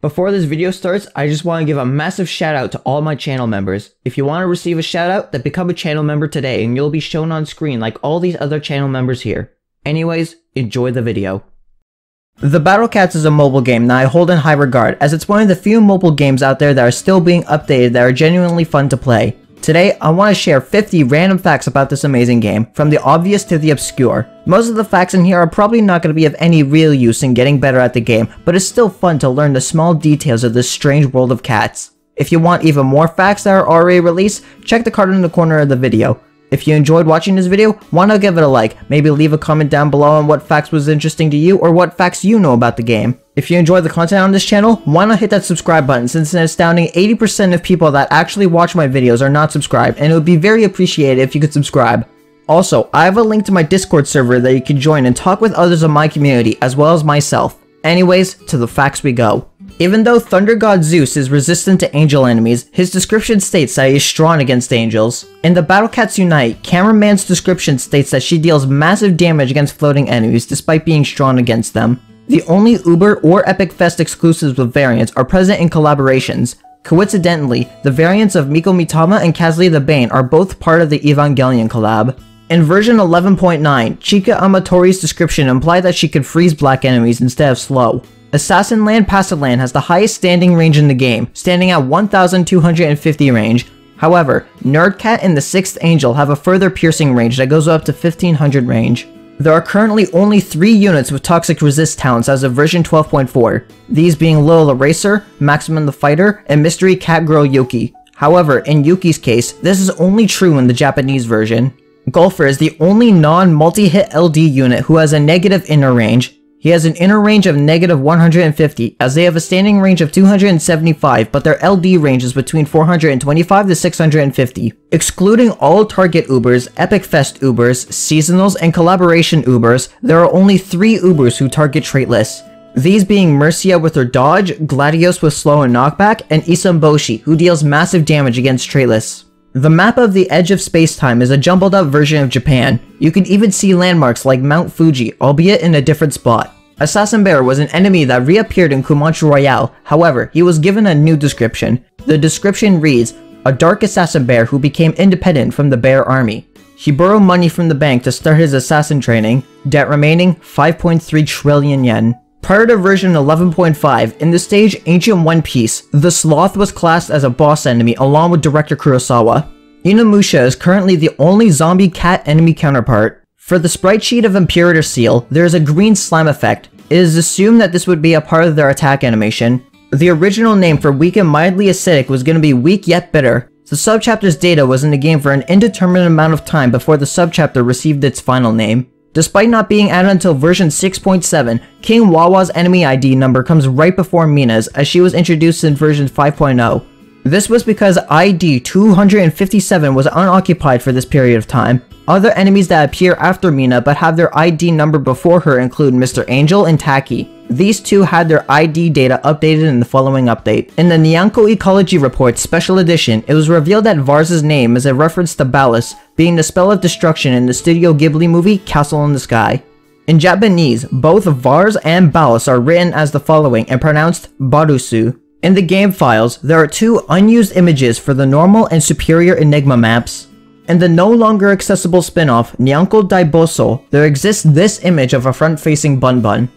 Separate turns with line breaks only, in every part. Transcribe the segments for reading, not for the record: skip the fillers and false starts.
Before this video starts, I just want to give a massive shout out to all my channel members. If you want to receive a shout out, then become a channel member today and you'll be shown on screen like all these other channel members here. Anyways, enjoy the video. The Battle Cats is a mobile game that I hold in high regard, as it's one of the few mobile games out there that are still being updated that are genuinely fun to play. Today, I want to share 50 random facts about this amazing game, from the obvious to the obscure. Most of the facts in here are probably not going to be of any real use in getting better at the game, but it's still fun to learn the small details of this strange world of cats. If you want even more facts that are already released, check the card in the corner of the video. If you enjoyed watching this video, why not give it a like, maybe leave a comment down below on what facts was interesting to you or what facts you know about the game. If you enjoyed the content on this channel, why not hit that subscribe button, since an astounding 80% of people that actually watch my videos are not subscribed, and it would be very appreciated if you could subscribe. Also, I have a link to my Discord server that you can join and talk with others in my community, as well as myself. Anyways, to the facts we go. Even though Thunder God Zeus is resistant to angel enemies, his description states that he is strong against angels. In the Battle Cats Unite, Cameraman's description states that she deals massive damage against floating enemies despite being strong against them. The only Uber or Epic Fest exclusives with variants are present in collaborations. Coincidentally, the variants of Miko Mitama and Kazli the Bane are both part of the Evangelion collab. In version 11.9, Chika Amatori's description implied that she could freeze black enemies instead of slow. Assassin Land Passive Land has the highest standing range in the game, standing at 1250 range. However, Nerdcat and the 6th Angel have a further piercing range that goes up to 1500 range. There are currently only 3 units with Toxic Resist talents as of version 12.4, these being Lil the Racer, Maximum the Fighter, and Mystery Cat Girl Yuki. However, in Yuki's case, this is only true in the Japanese version. Golfer is the only non-multi-hit LD unit who has a negative inner range. He has an inner range of negative 150, as they have a standing range of 275, but their LD range is between 425 to 650. Excluding all target Ubers, Epic Fest Ubers, Seasonals, and Collaboration Ubers, there are only 3 Ubers who target traitless. These being Mercia with her dodge, Gladios with slow and knockback, and Isamboshi, who deals massive damage against traitless. The map of the Edge of Spacetime is a jumbled up version of Japan. You can even see landmarks like Mount Fuji, albeit in a different spot. Assassin Bear was an enemy that reappeared in Kumachi Royale, however, he was given a new description. The description reads, "A dark assassin bear who became independent from the bear army. He borrowed money from the bank to start his assassin training, debt remaining 5.3 trillion yen. Prior to version 11.5, in the stage Ancient One Piece, the Sloth was classed as a boss enemy along with director Kurosawa. Inamusha is currently the only zombie cat enemy counterpart. For the sprite sheet of Imperator Seal, there is a green slime effect. It is assumed that this would be a part of their attack animation. The original name for weak and mildly acidic was going to be weak yet bitter. The subchapter's data was in the game for an indeterminate amount of time before the subchapter received its final name. Despite not being added until version 6.7, King Wawa's enemy ID number comes right before Mina's, as she was introduced in version 5.0. This was because ID 257 was unoccupied for this period of time. Other enemies that appear after Mina but have their ID number before her include Mr. Angel and Taki. These two had their ID data updated in the following update. In the Nyanko Ecology Report Special Edition, it was revealed that Vars's name is a reference to Balus, being the spell of destruction in the Studio Ghibli movie Castle in the Sky. In Japanese, both Vars and Balus are written as the following and pronounced Barusu. In the game files, there are 2 unused images for the normal and superior Enigma maps. In the no longer accessible spin-off Nyanko Daiboso, there exists this image of a front-facing Bun Bun.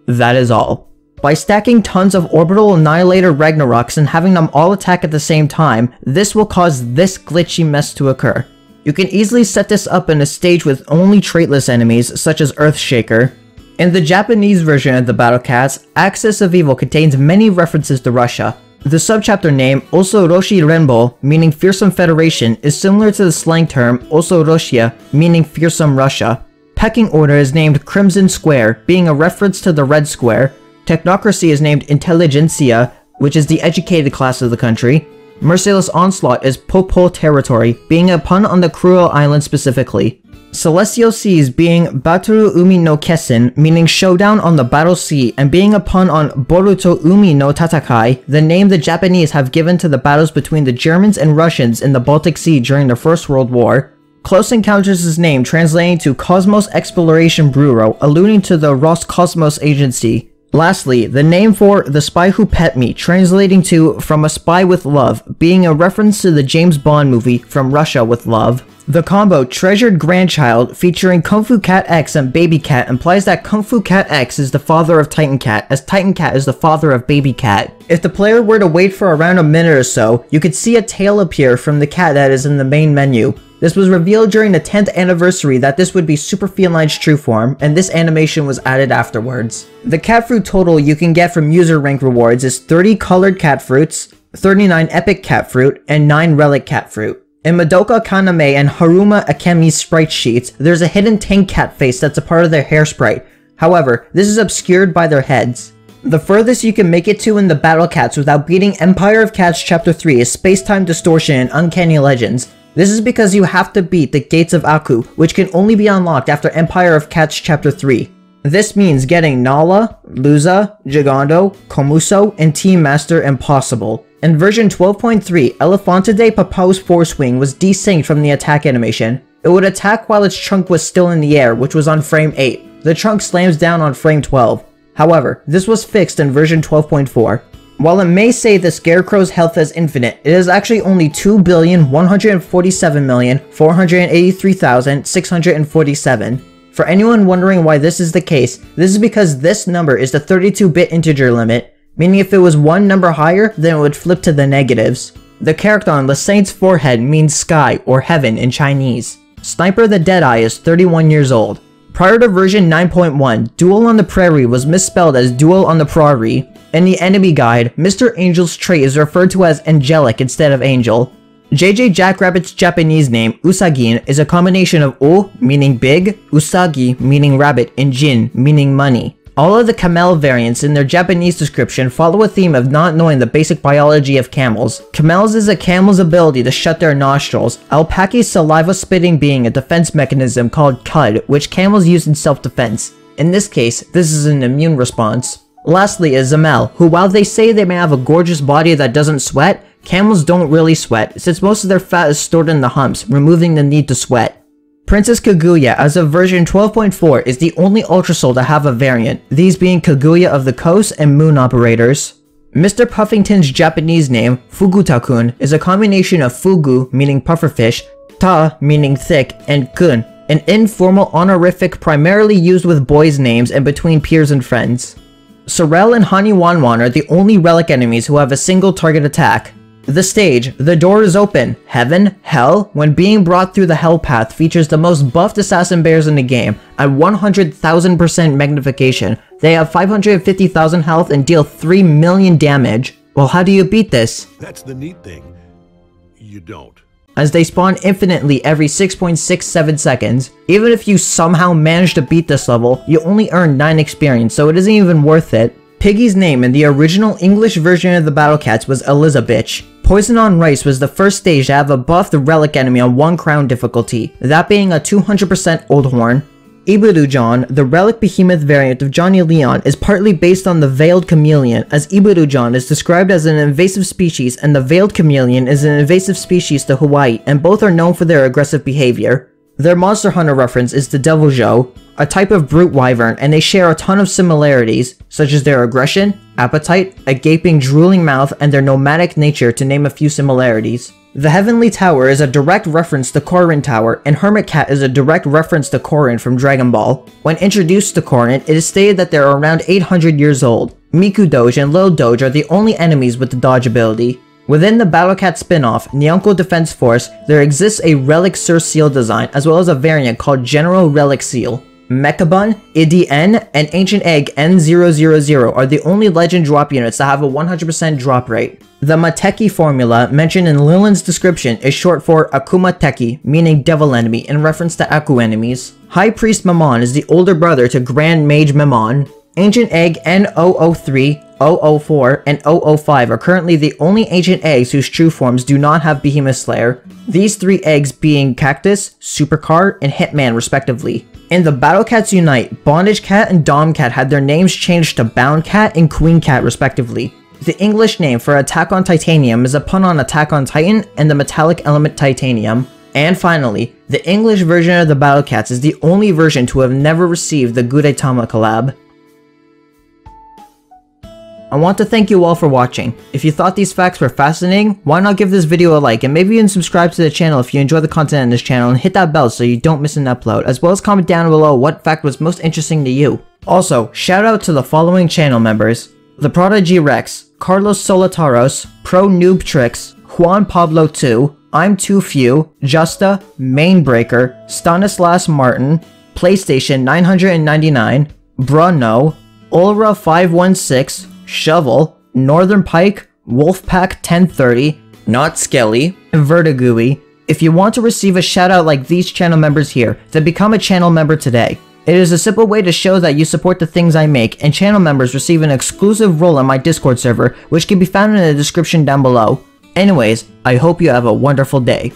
That is all. By stacking tons of Orbital Annihilator Ragnaroks and having them all attack at the same time, this will cause this glitchy mess to occur. You can easily set this up in a stage with only traitless enemies, such as Earthshaker. In the Japanese version of the Battle Cats, Axis of Evil contains many references to Russia. The subchapter name Osoroshi Renbo, meaning Fearsome Federation, is similar to the slang term Osoroshia, meaning Fearsome Russia. Pecking Order is named Crimson Square, being a reference to the Red Square. Technocracy is named Intelligentsia, which is the educated class of the country. Merciless Onslaught is Popo Territory, being a pun on the Cruel Island specifically. Celestial Seas being Bataru Umi no Kessen, meaning Showdown on the Battle Sea, and being a pun on Boruto Umi no Tatakai, the name the Japanese have given to the battles between the Germans and Russians in the Baltic Sea during the First World War. Close Encounters is named translating to Cosmos Exploration Bureau, alluding to the Roscosmos Agency. Lastly, the name for The Spy Who Pet Me, translating to From a Spy with Love, being a reference to the James Bond movie From Russia with Love. The combo Treasured Grandchild, featuring Kung Fu Cat X and Baby Cat, implies that Kung Fu Cat X is the father of Titan Cat, as Titan Cat is the father of Baby Cat. If the player were to wait for around a minute or so, you could see a tail appear from the cat that is in the main menu. This was revealed during the 10th anniversary that this would be Super Feline's true form, and this animation was added afterwards. The cat fruit total you can get from user rank rewards is 30 colored cat fruits, 39 epic cat fruit, and 9 relic cat fruit. In Madoka Kaname and Haruma Akemi's sprite sheets, there's a hidden tank cat face that's a part of their hair sprite. However, this is obscured by their heads. The furthest you can make it to in the Battle Cats without beating Empire of Cats Chapter 3 is Space-Time Distortion and Uncanny Legends. This is because you have to beat the Gates of Aku, which can only be unlocked after Empire of Cats Chapter 3. This means getting Nala, Luza, Gigando, Komuso, and Team Master impossible. In version 12.3, Elefantide Papao's Force Wing was desynced from the attack animation. It would attack while its trunk was still in the air, which was on frame 8. The trunk slams down on frame 12. However, this was fixed in version 12.4. While it may say the Scarecrow's health is infinite, it is actually only 2,147,483,647. For anyone wondering why this is the case, this is because this number is the 32-bit integer limit, meaning if it was one number higher, then it would flip to the negatives. The character on the Saint's forehead means sky or heaven in Chinese. Sniper the Deadeye is 31 years old. Prior to version 9.1, Duel on the Prairie was misspelled as Duel on the Prairie. In the enemy guide, Mr. Angel's trait is referred to as Angelic instead of Angel. JJ Jackrabbit's Japanese name, Usagin, is a combination of O, meaning big, Usagi, meaning rabbit, and Jin, meaning money. All of the camel variants in their Japanese description follow a theme of not knowing the basic biology of camels. Camels is a camel's ability to shut their nostrils, alpaca's saliva spitting being a defense mechanism called cud, which camels use in self-defense. In this case, this is an immune response. Lastly is Zamel, who while they say they may have a gorgeous body that doesn't sweat, camels don't really sweat, since most of their fat is stored in the humps, removing the need to sweat. Princess Kaguya, as of version 12.4, is the only Ultra Soul to have a variant, these being Kaguya of the Coast and Moon Operators. Mr. Puffington's Japanese name, Fuguta-kun, is a combination of Fugu, meaning pufferfish, Ta, meaning thick, and Kun, an informal honorific primarily used with boys' names and between peers and friends. Sorel and Haniwanwan are the only relic enemies who have a single target attack. The stage, The Door is Open, Heaven, Hell, when being brought through the Hell Path, features the most buffed assassin bears in the game at 100,000% magnification. They have 550,000 health and deal 3 million damage. Well, how do you beat this?
That's the neat thing. You don't.
As they spawn infinitely every 6.67 seconds. Even if you somehow manage to beat this level, you only earn 9 experience, so it isn't even worth it. Piggy's name in the original English version of the Battle Cats was Elizabeth. Poison on Rice was the first stage to have a buffed relic enemy on 1 crown difficulty, that being a 200% Old Horn. Iburujan, the relic behemoth variant of Johnny Leon, is partly based on the Veiled Chameleon, as Iburujan is described as an invasive species and the Veiled Chameleon is an invasive species to Hawaii, and both are known for their aggressive behavior. Their Monster Hunter reference is the Devil Joe, a type of brute wyvern, and they share a ton of similarities, such as their aggression, appetite, a gaping, drooling mouth, and their nomadic nature, to name a few similarities. The Heavenly Tower is a direct reference to Korin Tower, and Hermit Cat is a direct reference to Korin from Dragon Ball. When introduced to Korin, it is stated that they are around 800 years old. Miku Doge and Lil Doge are the only enemies with the dodge ability. Within the Battle Cat spin-off, Nyonko Defense Force, there exists a Relic Sir Seal design, as well as a variant called General Relic Seal. Mechabun, DIDN, and Ancient Egg N000 are the only legend drop units that have a 100% drop rate. The Mateki formula, mentioned in Lilland's description, is short for Akuma Teki, meaning devil enemy, in reference to Aku enemies. High Priest Memon is the older brother to Grand Mage Memon. Ancient Egg N003, 004, and 005 are currently the only Ancient Eggs whose true forms do not have Behemoth Slayer, these 3 eggs being Cactus, Supercar, and Hitman respectively. In the Battle Cats Unite, Bondage Cat and Dom Cat had their names changed to Bound Cat and Queen Cat respectively. The English name for Attack on Titanium is a pun on Attack on Titan and the metallic element titanium. And finally, the English version of the Battle Cats is the only version to have never received the Gudetama collab. I want to thank you all for watching. If you thought these facts were fascinating, why not give this video a like and maybe even subscribe to the channel if you enjoy the content in this channel, and hit that bell so you don't miss an upload, as well as comment down below what fact was most interesting to you. Also, shout out to the following channel members: The Prodigy Rex, Carlos Solitaros, Pro Noob Tricks, Juan Pablo 2, I'm Too Few, Justa, Mainbreaker, Stanislas Martin, PlayStation 999, Bruno, Ulra 516, Shovel, Northern Pike, Wolfpack 1030, Not Skelly, and Vertigooey. If you want to receive a shout out like these channel members here, then become a channel member today. It is a simple way to show that you support the things I make, and channel members receive an exclusive role on my Discord server, which can be found in the description down below. Anyways, I hope you have a wonderful day.